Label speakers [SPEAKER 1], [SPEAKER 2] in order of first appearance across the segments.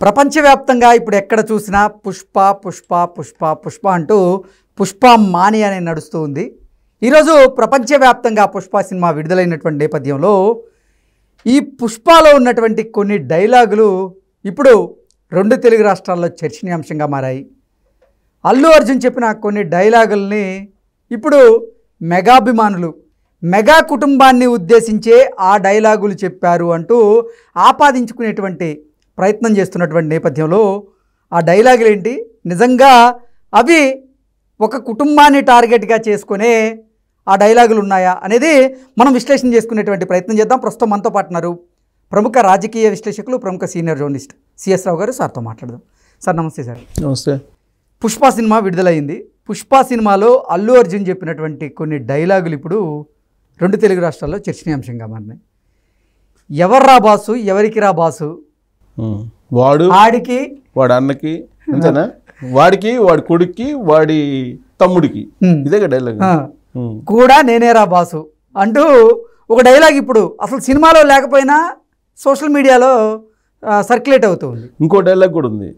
[SPEAKER 1] ప్రపంచవ్యాప్తంగా ఇప్పుడు ఎక్కడ చూసినా పుష్ప పుష్ప పుష్ప పుష్ప అంటూ పుష్ప మాని అనే నడుస్తూ ఉంది. ఈరోజు ప్రపంచవ్యాప్తంగా పుష్ప సినిమా విడుదలైనటువంటి నేపథ్యంలో ఈ పుష్పలో ఉన్నటువంటి కొన్ని డైలాగులు ఇప్పుడు రెండు తెలుగు రాష్ట్రాల్లో చర్చనీయాంశంగా మారాయి. అల్లు అర్జున్ చెప్పిన కొన్ని డైలాగుల్ని ఇప్పుడు మెగాభిమానులు మెగా కుటుంబాన్ని ఉద్దేశించే ఆ డైలాగులు చెప్పారు అంటూ ఆపాదించుకునేటువంటి ప్రయత్నం చేస్తున్నటువంటి నేపథ్యంలో ఆ డైలాగులు ఏంటి, నిజంగా అవి ఒక కుటుంబాన్ని టార్గెట్గా చేసుకునే ఆ డైలాగులు ఉన్నాయా అనేది మనం విశ్లేషణ చేసుకునేటువంటి ప్రయత్నం చేద్దాం. ప్రస్తుతం మనతో పాటు ఉన్నారు ప్రముఖ రాజకీయ విశ్లేషకులు, ప్రముఖ సీనియర్ జర్నలిస్ట్ సిఎస్ రావు గారు. సార్తో మాట్లాడదాం. సార్ నమస్తే. సార్
[SPEAKER 2] నమస్తే.
[SPEAKER 1] పుష్ప సినిమా విడుదలైంది. పుష్ప సినిమాలో అల్లు అర్జున్ చెప్పినటువంటి కొన్ని డైలాగులు ఇప్పుడు రెండు తెలుగు రాష్ట్రాల్లో చర్చనీయాంశంగా మారినాయి. ఎవర్రా బాసు, ఎవరికి రా బాసు,
[SPEAKER 2] వాడు
[SPEAKER 1] ఆడికి
[SPEAKER 2] వాడి అన్నకి అంతేనా, వాడికి వాడి కొడుక్కి వాడి తమ్ముడికి, ఇదే డైలాగ్
[SPEAKER 1] కూడా నేనేరా బాసు అంటూ ఒక డైలాగ్ ఇప్పుడు అసలు సినిమాలో లేకపోయినా సోషల్ మీడియాలో సర్క్యులేట్ అవుతుంది.
[SPEAKER 2] ఇంకో డైలాగ్ కూడా ఉంది,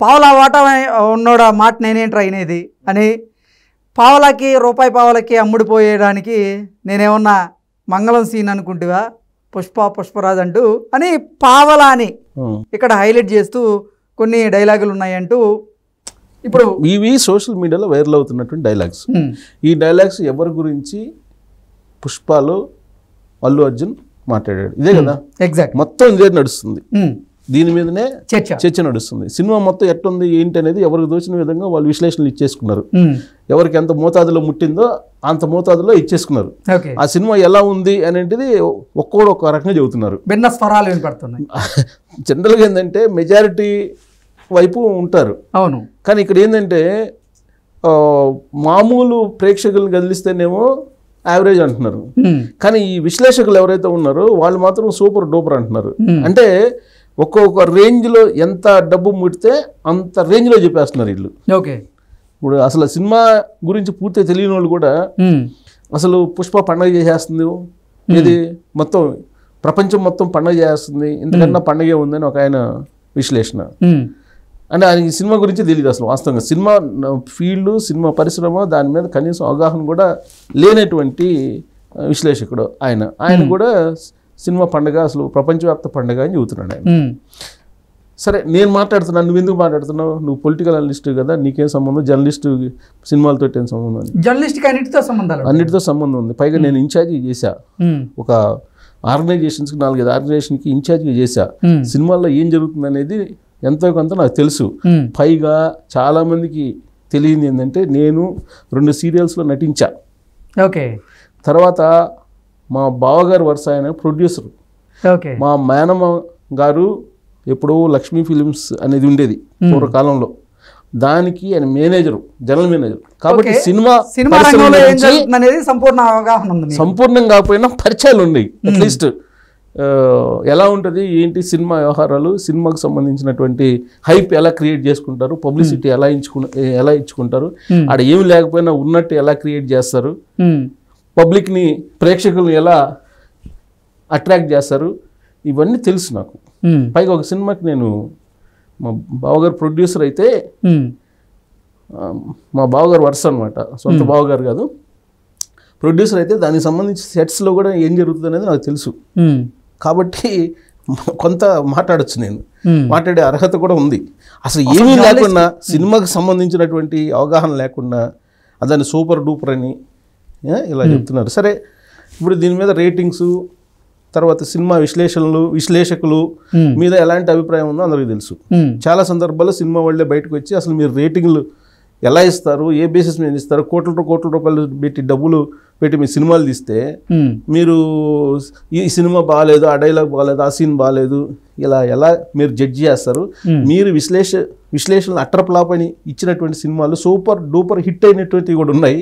[SPEAKER 2] పావలా
[SPEAKER 1] వాటా ఉన్నోడా మాట నేనేంట్రా అయినది అని, పావలాకి రూపాయి పావలకి అమ్ముడిపోయేయడానికి నేనేమన్నా మంగళం సీన్ అనుకుంటువా, పుష్పరాజ్ అంటూ అని పావలా అని ఇక్కడ హైలైట్ చేస్తూ కొన్ని డైలాగులు ఉన్నాయంటూ ఇప్పుడు
[SPEAKER 2] ఇవి సోషల్ మీడియాలో వైరల్ అవుతున్నటువంటి డైలాగ్స్. ఈ డైలాగ్స్ ఎవరి గురించి పుష్పలో అల్లు అర్జున్ మాట్లాడాడు, ఇదే కదా
[SPEAKER 1] ఎగ్జాక్ట్
[SPEAKER 2] మొత్తం ఇదే నడుస్తుంది. దీని మీదనే
[SPEAKER 1] చర్చ
[SPEAKER 2] నడుస్తుంది. సినిమా మొత్తం ఎట్లుంది ఏంటి అనేది ఎవరికి దోచిన విధంగా వాళ్ళు విశ్లేషణలు ఇచ్చేసుకున్నారు. ఎవరికి ఎంత మోతాదులో ముట్టిందో అంత మోతాదులో ఇచ్చేసుకున్నారు. ఆ సినిమా ఎలా ఉంది అనేది ఒక్కోడు ఒక రకంగా చెబుతున్నారు.
[SPEAKER 1] భిన్న స్వరాలు వినపడుతున్నాయి.
[SPEAKER 2] జనరల్గా ఏంటంటే మెజారిటీ వైపు ఉంటారు.
[SPEAKER 1] అవును.
[SPEAKER 2] కానీ ఇక్కడ ఏంటంటే మామూలు ప్రేక్షకులను కదిలిస్తేనేమో యావరేజ్ అంటున్నారు. కానీ ఈ విశ్లేషకులు ఎవరైతే ఉన్నారో వాళ్ళు మాత్రం సూపర్ డూపర్ అంటున్నారు. అంటే ఒక్కొక్క రేంజ్లో ఎంత డబ్బు ముడితే అంత రేంజ్లో చెప్పేస్తున్నారు వీళ్ళు.
[SPEAKER 1] ఓకే.
[SPEAKER 2] ఇప్పుడు అసలు సినిమా గురించి పూర్తిగా తెలియని వాళ్ళు కూడా అసలు పుష్ప పండగ చేసేస్తుంది, ఇది మొత్తం ప్రపంచం మొత్తం పండగ చేస్తుంది, ఇంతకన్నా పండగే ఉందని ఒక ఆయన విశ్లేషణ. అంటే ఆయనకి సినిమా గురించి తెలియదు అసలు. వాస్తవంగా సినిమా ఫీల్డ్, సినిమా పరిశ్రమ దాని మీద కనీసం అవగాహన కూడా లేనటువంటి విశ్లేషకుడు ఆయన కూడా సినిమా పండుగ అసలు ప్రపంచవ్యాప్త పండుగ అని చెబుతున్నాడు ఆయన. సరే, నేను మాట్లాడుతున్నాను, నువ్వు ఎందుకు మాట్లాడుతున్నావు, నువ్వు పొలిటికల్ అనలిస్ట్ కదా, నీకేం సంబంధం, జర్నలిస్ట్ సినిమాలతో ఏం సంబంధం అని.
[SPEAKER 1] జర్నలిస్ట్కి అన్నిటితో సంబంధం
[SPEAKER 2] ఉంది. పైగా నేను ఇన్ఛార్జి చేశా, ఒక ఆర్గనైజేషన్స్కి 4-5 ఆర్గనైజేషన్కి ఇన్ఛార్జిగా చేశా. సినిమాల్లో ఏం జరుగుతుంది అనేది ఎంతో కొంత నాకు తెలుసు. పైగా చాలా మందికి తెలియదు ఏంటంటే నేను 2 సీరియల్స్లో నటించా.
[SPEAKER 1] ఓకే.
[SPEAKER 2] తర్వాత మా బావగారు వరుస ఆయన ప్రొడ్యూసర్.
[SPEAKER 1] ఓకే.
[SPEAKER 2] మా మేనమ్మ గారు ఎప్పుడో లక్ష్మీ ఫిలిమ్స్ అనేది ఉండేది పూర్వకాలంలో, దానికి ఆయన మేనేజరు, జనరల్ మేనేజర్. కాబట్టి సినిమా సంపూర్ణంగా కాకపోయినా పరిచయాలు ఉన్నాయి. అట్లీస్ట్ ఎలా ఉంటుంది ఏంటి సినిమా వ్యవహారాలు, సినిమాకు సంబంధించినటువంటి హైప్ ఎలా క్రియేట్ చేసుకుంటారు, పబ్లిసిటీ ఎలా ఇచ్చుకుంటారు, ఆడ ఏమి లేకపోయినా ఉన్నట్టు ఎలా క్రియేట్ చేస్తారు, పబ్లిక్ని ప్రేక్షకులను ఎలా అట్రాక్ట్ చేస్తారు, ఇవన్నీ తెలుసు నాకు. పైగా ఒక సినిమాకి నేను మా బావగారు ప్రొడ్యూసర్ అయితే, మా బావగారు వరుస అనమాట, సొంత బావగారు కాదు, ప్రొడ్యూసర్ అయితే దానికి సంబంధించి సెట్స్లో కూడా ఏం జరుగుతుంది అనేది నాకు తెలుసు. కాబట్టి కొంత మాట్లాడచ్చు, నేను మాట్లాడే అర్హత కూడా ఉంది. అసలు ఏమీ లేకుండా, సినిమాకి సంబంధించినటువంటి అవగాహన లేకుండా దాన్ని సూపర్ డూపర్ అని ఇలా చెప్తున్నారు. సరే, ఇప్పుడు దీని మీద రేటింగ్స్, తర్వాత సినిమా విశ్లేషకులు మీద ఎలాంటి అభిప్రాయం ఉందో అందరికీ తెలుసు. చాలా సందర్భాల్లో సినిమా వాళ్ళే బయటకు వచ్చి అసలు మీరు రేటింగ్లు ఎలా ఇస్తారు, ఏ బేసిస్ మీద ఇస్తారు, కోట్ల రూపాయలు పెట్టి డబ్బులు పెట్టి మీ సినిమాలు తీస్తే మీరు ఈ సినిమా బాగాలేదు, ఆ డైలాగ్ బాగాలేదు, ఆ సీన్ బాగాలేదు, ఇలా ఎలా మీరు జడ్జి చేస్తారు? మీరు విశ్లేషణ అట్టర్ ఫ్లాప్ అని ఇచ్చినటువంటి సినిమాలు సూపర్ డూపర్ హిట్ అయినటువంటివి కూడా ఉన్నాయి,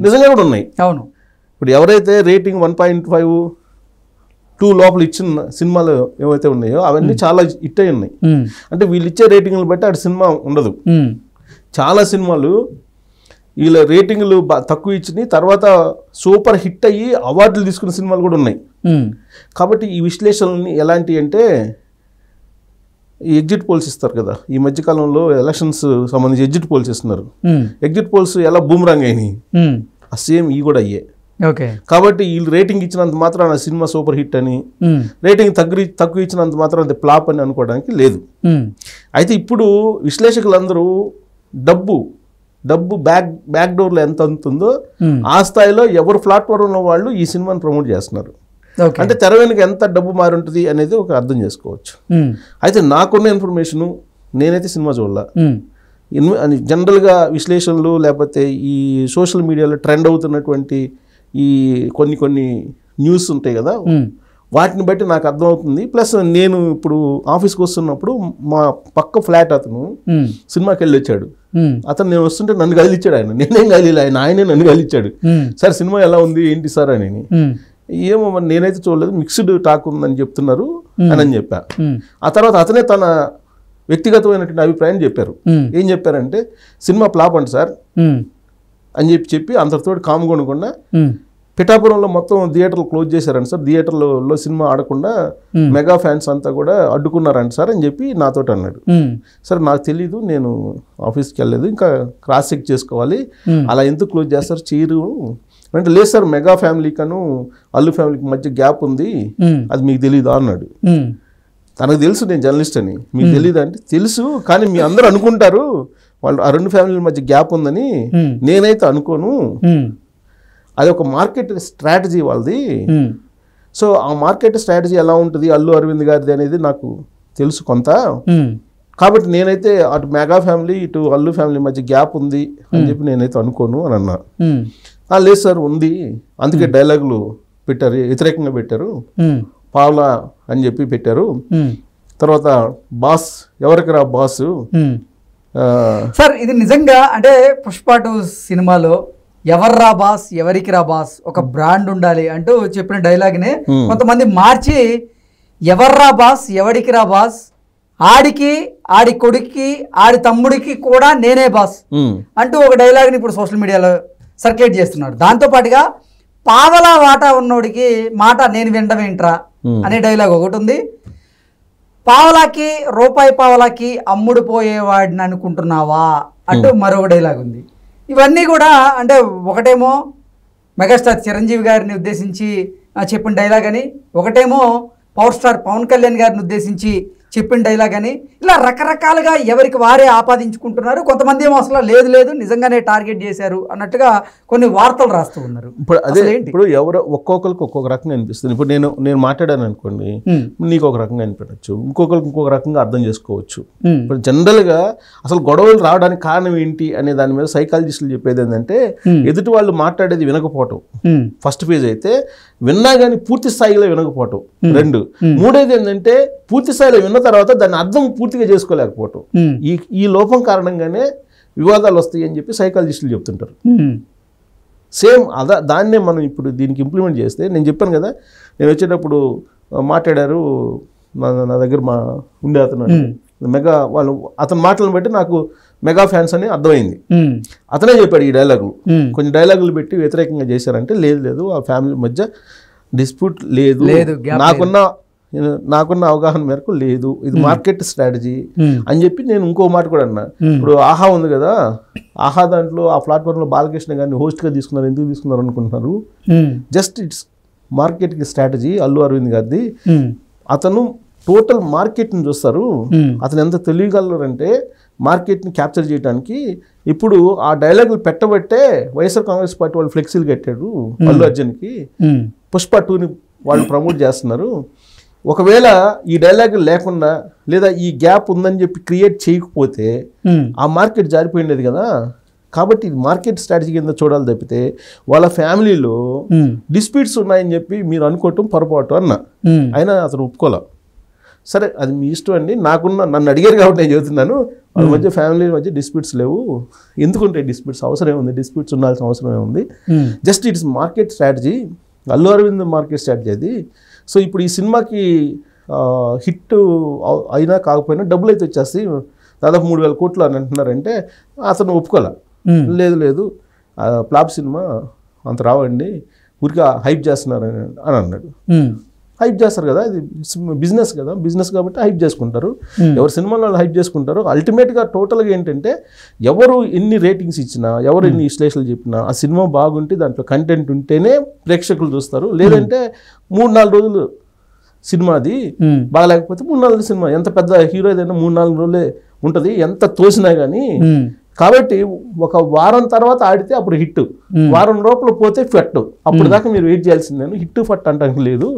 [SPEAKER 2] నిజంగా కూడా ఉన్నాయి.
[SPEAKER 1] అవును.
[SPEAKER 2] ఇప్పుడు ఎవరైతే రేటింగ్ 1.5, 2 లోపల ఇచ్చిన సినిమాలు ఏవైతే ఉన్నాయో అవన్నీ చాలా హిట్ అయి ఉన్నాయి. అంటే వీళ్ళు ఇచ్చే రేటింగ్లు బట్టి అటు సినిమా ఉండదు. చాలా సినిమాలు వీళ్ళ రేటింగ్లు తక్కువ ఇచ్చినాయి, తర్వాత సూపర్ హిట్ అయ్యి అవార్డులు తీసుకున్న సినిమాలు కూడా ఉన్నాయి. కాబట్టి ఈ విశ్లేషణని ఎలాంటి అంటే ఈ ఎగ్జిట్ పోల్స్ ఇస్తారు కదా, ఈ మధ్యకాలంలో ఎలక్షన్స్ సంబంధించి ఎగ్జిట్ పోల్స్ ఇస్తున్నారు. ఎగ్జిట్ పోల్స్ ఎలా బూమరాంగ్ అయినాయి, ఆ సేమ్ ఈ కూడా అయ్యే.
[SPEAKER 1] ఓకే,
[SPEAKER 2] కాబట్టి వీళ్ళు రేటింగ్ ఇచ్చినంత మాత్రం సినిమా సూపర్ హిట్ అని, రేటింగ్ తక్కువ ఇచ్చినంత మాత్రం అది ఫ్లాప్ అని అనుకోవడానికి లేదు. అయితే ఇప్పుడు విశ్లేషకులందరూ డబ్బు బ్యాక్ డోర్లో ఎంత ఉంటుందో ఆ స్థాయిలో ఎవరు ప్లాట్ఫామ్లో వాళ్ళు ఈ సినిమాని ప్రమోట్ చేస్తున్నారు. అంటే తెర వెనుక ఎంత డబ్బు మారి ఉంటుంది అనేది ఒక అర్థం చేసుకోవచ్చు. అయితే నాకున్న ఇన్ఫర్మేషను, నేనైతే సినిమా చూడాల, జనరల్గా విశ్లేషణలు లేకపోతే ఈ సోషల్ మీడియాలో ట్రెండ్ అవుతున్నటువంటి ఈ కొన్ని న్యూస్ ఉంటాయి కదా, వాటిని బట్టి నాకు అర్థమవుతుంది. ప్లస్ నేను ఇప్పుడు ఆఫీస్కి వస్తున్నప్పుడు మా పక్క ఫ్లాట్ అతను సినిమాకి వెళ్ళి వచ్చాడు. అతను నేను వస్తుంటే నన్ను కదిలిచ్చాడు. నేనేం కదిలే, ఆయనే నన్ను కదిలిచ్చాడు. సార్ సినిమా ఎలా ఉంది ఏంటి సార్ అని. ఏమో మరి నేనైతే చూడలేదు, మిక్స్డ్ టాక్ ఉందని చెప్తున్నారు అని చెప్పా. ఆ తర్వాత అతనే తన వ్యక్తిగతమైనటువంటి అభిప్రాయం చెప్పారు. ఏం చెప్పారంటే సినిమా ఫ్లాప్ అంట సార్ అని చెప్పి అంతటితో కామ్గా ఉండకుండా పిఠాపురంలో మొత్తం థియేటర్లు క్లోజ్ చేశారంట సార్, థియేటర్లో సినిమా ఆడకుండా మెగా ఫ్యాన్స్ అంతా కూడా అడ్డుకున్నారంట సార్ అని చెప్పి నాతో అన్నాడు. సార్ నాకు తెలీదు, నేను ఆఫీస్కి వెళ్ళలేదు, ఇంకా క్రాస్ చెక్ చేసుకోవాలి, అలా ఎందుకు క్లోజ్ చేస్తారు చేయరు అంటే, లేదు సార్ మెగా ఫ్యామిలీకను అల్లు ఫ్యామిలీకి మధ్య గ్యాప్ ఉంది, అది మీకు తెలీదా అన్నాడు. తనకు తెలుసు నేను జర్నలిస్ట్ అని, మీకు తెలీదు అంటే తెలుసు, కానీ మీ అందరూ అనుకుంటారు వాళ్ళు ఆ రెండు ఫ్యామిలీల మధ్య గ్యాప్ ఉందని, నేనైతే అనుకోను, అది ఒక మార్కెట్ స్ట్రాటజీ వాళ్ళది. సో ఆ మార్కెట్ స్ట్రాటజీ ఎలా ఉంటుంది అల్లు అరవింద్ గారిది అనేది నాకు తెలుసు కొంత. కాబట్టి నేనైతే అటు మెగా ఫ్యామిలీ ఇటు అల్లు ఫ్యామిలీ మధ్య గ్యాప్ ఉంది అని చెప్పి నేనైతే అనుకోను అని అన్నా. లేదు సార్ ఉంది, అందుకే డైలాగులు పెట్టారు, వ్యతిరేకంగా పెట్టారు, పావులా అని చెప్పి పెట్టారు. తర్వాత బాస్ ఎవరికి రా బాసు.
[SPEAKER 1] సార్ ఇది నిజంగా అంటే పుష్ప 2 సినిమాలో ఎవర్రా బాస్ ఎవరికి రా బాస్, ఒక బ్రాండ్ ఉండాలి అంటూ చెప్పిన డైలాగ్ని కొంతమంది మార్చి ఎవర్రా బాస్ ఎవడికి రా బాస్, ఆడికి ఆడి కొడుక్కి ఆడి తమ్ముడికి కూడా నేనే బాస్ అంటూ ఒక డైలాగ్ని ఇప్పుడు సోషల్ మీడియాలో సర్క్యులేట్ చేస్తున్నారు. దాంతోపాటుగా పావలా వాటా ఉన్నోడికి మాట నేను వినడమేంట్రా అనే డైలాగ్ ఒకటి ఉంది. పావలాకి రూపాయి పావలాకి అమ్ముడు పోయేవాడిని అనుకుంటున్నావా అంటూ మరొక డైలాగ్ ఉంది. ఇవన్నీ కూడా అంటే ఒకటేమో మెగాస్టార్ చిరంజీవి గారిని ఉద్దేశించి చెప్పిన డైలాగ్ అని, ఒకటేమో పవర్ స్టార్ పవన్ కళ్యాణ్ గారిని ఉద్దేశించి చెప్పిన డైలాగ్ అని, ఇలా రకరకాలుగా ఎవరికి వారే ఆపాదించుకుంటున్నారు. కొంతమంది ఏమో అసలు లేదు నిజంగానే టార్గెట్ చేశారు అన్నట్టుగా కొన్ని వార్తలు రాస్తూ ఉన్నారు.
[SPEAKER 2] ఇప్పుడు అదే ఇప్పుడు ఎవరో ఒక్కొక్కరికి ఒక్కొక్క రకంగా అనిపిస్తుంది. ఇప్పుడు నేను మాట్లాడాను అనుకోండి, నీకు ఒక రకంగా అనిపించచ్చు, ఇంకొకరికి ఇంకొక రకంగా అర్థం చేసుకోవచ్చు. ఇప్పుడు జనరల్గా అసలు గొడవలు రావడానికి కారణం ఏంటి అనే దాని మీద సైకాలజిస్టులు చెప్పేది ఏంటంటే ఎదుటి వాళ్ళు మాట్లాడేది వినకపోవటం ఫస్ట్ ఫేజ్ అయితే, విన్నా కానీ పూర్తి స్థాయిలో వినకపోవటం 2, 3 ఏంటంటే పూర్తి స్థాయిలో విన్న తర్వాత దాన్ని అర్థం పూర్తిగా చేసుకోలేకపోవటం. ఈ లోపం కారణంగానే వివాదాలు వస్తాయి అని చెప్పి సైకాలజిస్టులు చెప్తుంటారు. సేమ్ దాన్నే మనం ఇప్పుడు దీనికి ఇంప్లిమెంట్ చేస్తే, నేను చెప్పాను కదా నేను వచ్చేటప్పుడు మాట్లాడారు నా దగ్గర ఉండే అతను మెగా వాళ్ళు, అతని మాటలను బట్టి నాకు మెగా ఫ్యాన్స్ అని అర్థమైంది. అతనే చెప్పాడు ఈ డైలాగులు, కొన్ని డైలాగులు పెట్టి వ్యతిరేకంగా చేశారంటే లేదు ఆ ఫ్యామిలీ మధ్య డిస్ప్యూట్ లేదు, నాకున్న అవగాహన మేరకు లేదు, ఇది మార్కెట్ స్ట్రాటజీ అని చెప్పి నేను ఇంకో మాట కూడా అన్నా. ఇప్పుడు ఆహా ఉంది కదా, ఆహా దాంట్లో ఆ ప్లాట్ఫామ్లో బాలకృష్ణ గారిని హోస్ట్గా తీసుకున్నారు, ఎందుకు తీసుకున్నారు అనుకుంటున్నారు, జస్ట్ ఇట్స్ మార్కెట్కి స్ట్రాటజీ అల్లు అరవింద్ గారిది. అతను టోటల్ మార్కెట్ని చూస్తారు, అతను ఎంత తెలియగలరంటే మార్కెట్ని క్యాప్చర్ చేయడానికి. ఇప్పుడు ఆ డైలాగులు పెట్టబట్టే వైఎస్ఆర్ కాంగ్రెస్ పార్టీ వాళ్ళు ఫ్లెక్సీలు కట్టాడు అల్లు అర్జున్కి, పుష్ప 2ని వాళ్ళు ప్రమోట్ చేస్తున్నారు. ఒకవేళ ఈ డైలాగ్ లేకుండా లేదా ఈ గ్యాప్ ఉందని చెప్పి క్రియేట్ చేయకపోతే ఆ మార్కెట్ జారిపోయిండేది కదా. కాబట్టి ఇది మార్కెట్ స్ట్రాటజీ కింద చూడాలి తప్పితే వాళ్ళ ఫ్యామిలీలో డిస్ప్యూట్స్ ఉన్నాయని చెప్పి మీరు అనుకోవటం పొరపాటు అన్న. అయినా అతను ఒప్పుకోలే. సరే అది మీ ఇష్టం అండి, నన్ను అడిగారు కాబట్టి నేను చెబుతున్నాను, వాళ్ళ మధ్య ఫ్యామిలీ మధ్య డిస్ప్యూట్స్ లేవు, ఎందుకుంటే డిస్ప్యూట్స్ అవసరం ఉంది, డిస్ప్యూట్స్ ఉండాల్సిన అవసరమే ఉంది, just it's market strategy, Allu Aravind market strategy అది. సో ఇప్పుడు ఈ సినిమాకి హిట్ అయినా కాకపోయినా డబ్బులు అయితే వచ్చేస్తాయి, దాదాపు 3,000 కోట్లు అని అంటున్నారంటే అతను ఒప్పుకోలే. లేదు ఫ్లాప్ సినిమా అంత రావండి, ఊరికే హైప్ చేస్తున్నారు అని అన్నాడు. హైప్ చేస్తారు కదా, ఇది బిజినెస్ కదా, బిజినెస్ కాబట్టి హైప్ చేసుకుంటారు. ఎవరు సినిమాలో వాళ్ళు హైప్ చేసుకుంటారు. అల్టిమేట్గా టోటల్గా ఏంటంటే ఎవరు ఎన్ని రేటింగ్స్ ఇచ్చినా, ఎవరు ఎన్ని విశ్లేషణలు చెప్పినా, ఆ సినిమా బాగుంటే దాంట్లో కంటెంట్ ఉంటేనే ప్రేక్షకులు చూస్తారు. లేదంటే 3-4 రోజులు సినిమా అది బాగాలేకపోతే 3-4 రోజులు సినిమా, ఎంత పెద్ద హీరో ఏదైనా 3-4 రోజులే ఉంటుంది, ఎంత తోసినా కానీ. కాబట్టి ఒక వారం తర్వాత ఆడితే అప్పుడు హిట్, వారం లోపల పోతే ఫట్. అప్పుడు దాకా మీరు వెయిట్ చేయాల్సిందే. హిట్ ఫట్ అంటానికి లేదు.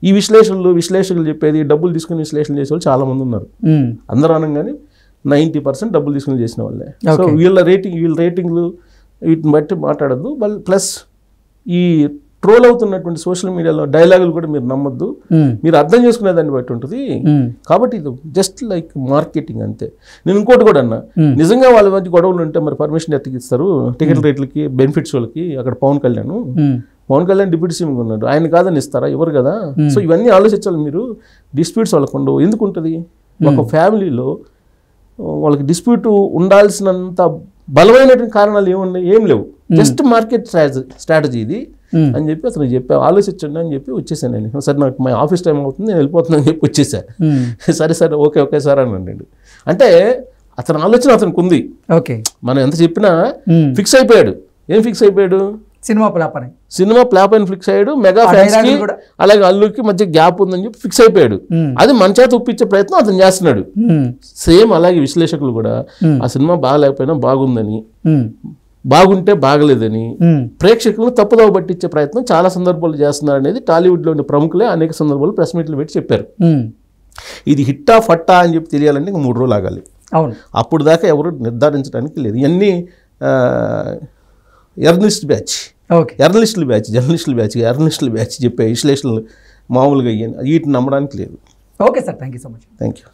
[SPEAKER 2] ఈ విశ్లేషకులు చెప్పేది డబ్బులు తీసుకుని విశ్లేషణ చేసే వాళ్ళు చాలా మంది ఉన్నారు. అందరూ అనగానే 90% డబ్బులు తీసుకుని చేసిన వాళ్ళే. సో వీళ్ళ రేటింగ్లు వీటిని బట్టి మాట్లాడద్దు. ప్లస్ ఈ ట్రోల్ అవుతున్నటువంటి సోషల్ మీడియాలో డైలాగులు కూడా మీరు నమ్మొద్దు. మీరు అర్థం చేసుకునే దాన్ని బట్టి ఉంటుంది. కాబట్టి ఇది జస్ట్ లైక్ మార్కెటింగ్ అంతే. నేను ఇంకోటి కూడా అన్నా, నిజంగా వాళ్ళ మధ్య గొడవలు ఉంటే మరి పర్మిషన్ ఎత్తికిస్తారు టికెట్ రేట్లకి, బెనిఫిట్స్ వాళ్ళకి. అక్కడ పవన్ కళ్యాణ్ డిప్యూటీ సీఎం ఉన్నాడు, ఆయన కాదని ఇస్తారా? ఎవరు కదా. సో ఇవన్నీ ఆలోచించాలి మీరు. డిస్ప్యూట్స్ వాళ్ళకు ఉండవు. ఎందుకు ఉంటుంది? ఒక ఫ్యామిలీలో వాళ్ళకి డిస్ప్యూట్ ఉండాల్సినంత బలమైనటువంటి కారణాలు ఏం లేవు. జస్ట్ మార్కెట్ స్ట్రాటజీ ఇది అని చెప్పి అతను చెప్పా, ఆలోచించండి అని చెప్పి వచ్చేసాను నేను. సరే నాకు మా ఆఫీస్ టైం అవుతుంది, నేను వెళ్ళిపోతున్నాను అని చెప్పి వచ్చేసా. సరే ఓకే సార్ అని అన్నాడు. అంటే అతని ఆలోచన అతనికి ఉంది.
[SPEAKER 1] ఓకే,
[SPEAKER 2] మనం ఎంత చెప్పినా ఫిక్స్ అయిపోయాడు. ఏం ఫిక్స్ అయిపోయాడు? సినిమా ఫ్లాప్ అని ఫిక్స్ అయ్యాడు. మెగా ఫ్యాన్స్ కి అలాగే అల్లుకి మధ్య గ్యాప్ ఉందని చెప్పి ఫిక్స్ అయిపోయాడు. అది మన చేత ఒప్పించే ప్రయత్నం అతను చేస్తున్నాడు. సేమ్ అలాగే విశ్లేషకులు కూడా ఆ సినిమా బాగాలేకపోయినా బాగుందని, బాగుంటే బాగలేదని ప్రేక్షకులను తప్పుదోవ పట్టించే ప్రయత్నం చాలా సందర్భాలు చేస్తున్నారు అనేది టాలీవుడ్ లోని ప్రముఖులే అనేక సందర్భాలు ప్రెస్ మీట్లు పెట్టి చెప్పారు. ఇది హిట్టా ఫట్టా అని చెప్పి తెలియాలంటే ఇంక 3 రోజులు ఆగాలి. అప్పుడు దాకా ఎవరు నిర్ధారించడానికి లేదు. ఇవన్నీ జర్నలిస్టుల బ్యాచ్ చెప్పే విశ్లేషణలు మామూలుగా వీటిని నమ్మడానికి లేదు.
[SPEAKER 1] Okay sir, thank you so much.
[SPEAKER 2] Thank you.